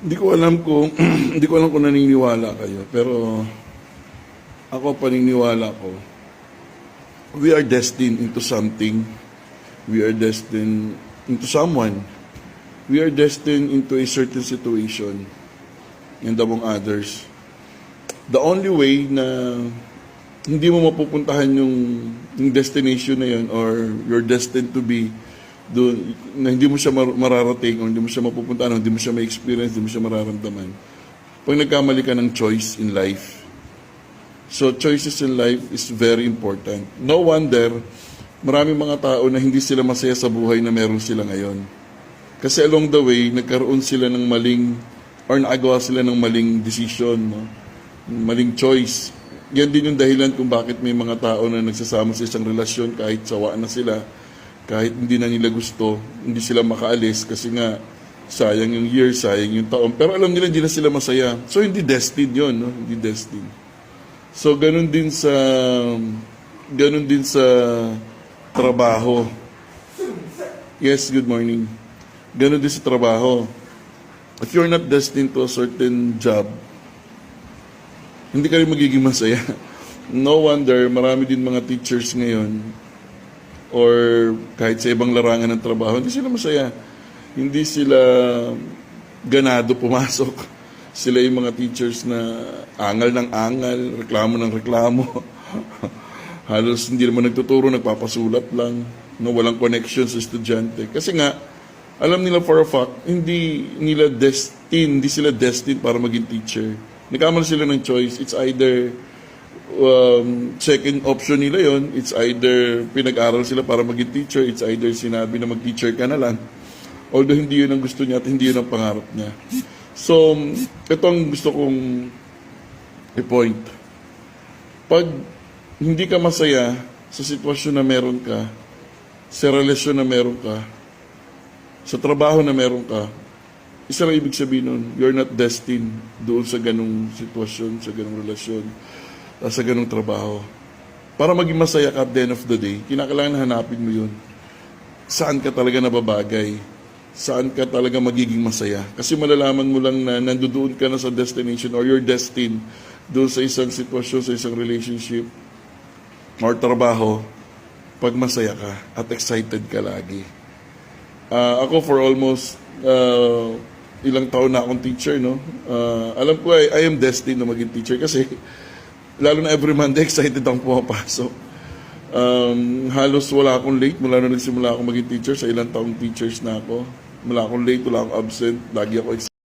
Hindi ko alam kung hindi ko alam kung naniniwala kayo, pero ako paniniwala ko, we are destined into something. We are destined into someone. We are destined into a certain situation and among others. The only way na hindi mo mapupuntahan yung destination na yun or you're destined to be doon, na hindi mo siya mararating o hindi mo siya mapupuntahan o hindi mo siya ma-experience, hindi mo siya mararamdaman. Pag nagkamali ka ng choice in life. So, choices in life is very important. No wonder, maraming mga tao na hindi sila masaya sa buhay na meron sila ngayon. Kasi along the way, nagkaroon sila ng maling, or nakagawa sila ng maling decision, no? Maling choice. Yan din yung dahilan kung bakit may mga tao na nagsasama sa isang relasyon kahit sawa na sila, kahit hindi na nila gusto, hindi sila makaalis kasi nga sayang yung year, sayang yung taon. Pero alam nila hindi na sila masaya. So hindi destined yun, no? Hindi destined. So ganun din sa trabaho. Yes, good morning. Ganun din sa trabaho. If you're not destined to a certain job, hindi ka rin magiging masaya. No wonder, marami din mga teachers ngayon or kahit sa ibang larangan ng trabaho, hindi sila masaya. Hindi sila ganado pumasok. Sila yung mga teachers na angal ng angal, reklamo ng reklamo. Halos hindi naman nagtuturo, nagpapasulat lang. No, walang connection sa estudyante. Kasi nga, alam nila for a fact, hindi sila destined para maging teacher. Nagkamali sila ng choice. It's either second option nila yon. It's either pinag-aral sila para maging teacher. It's either sinabi na mag-teacher ka na lang. Although hindi yun ang gusto niya at hindi yun ang pangarap niya. So, ito ang gusto kong i-point. Pag hindi ka masaya sa sitwasyon na meron ka, sa relasyon na meron ka, sa trabaho na meron ka, isa lang ibig sabihin nun, you're not destined doon sa ganung sitwasyon, sa ganung relasyon, sa ganung trabaho. Para maging masaya ka at the end of the day, kinakailangan hanapin mo yun. Saan ka talaga nababagay? Saan ka talaga magiging masaya? Kasi malalaman mo lang na nandoon ka na sa destination or you're destined doon sa isang sitwasyon, sa isang relationship or trabaho pag masaya ka at excited ka lagi. Ako for almost ilang taon na akong teacher, no? Alam ko I am destined na maging teacher kasi lalo na every Monday excited akong pumapasok. Halos wala akong late mula na nagsimula akong maging teacher. Sa ilang taong teachers na ako, wala akong late, wala akong absent, lagi ako excited.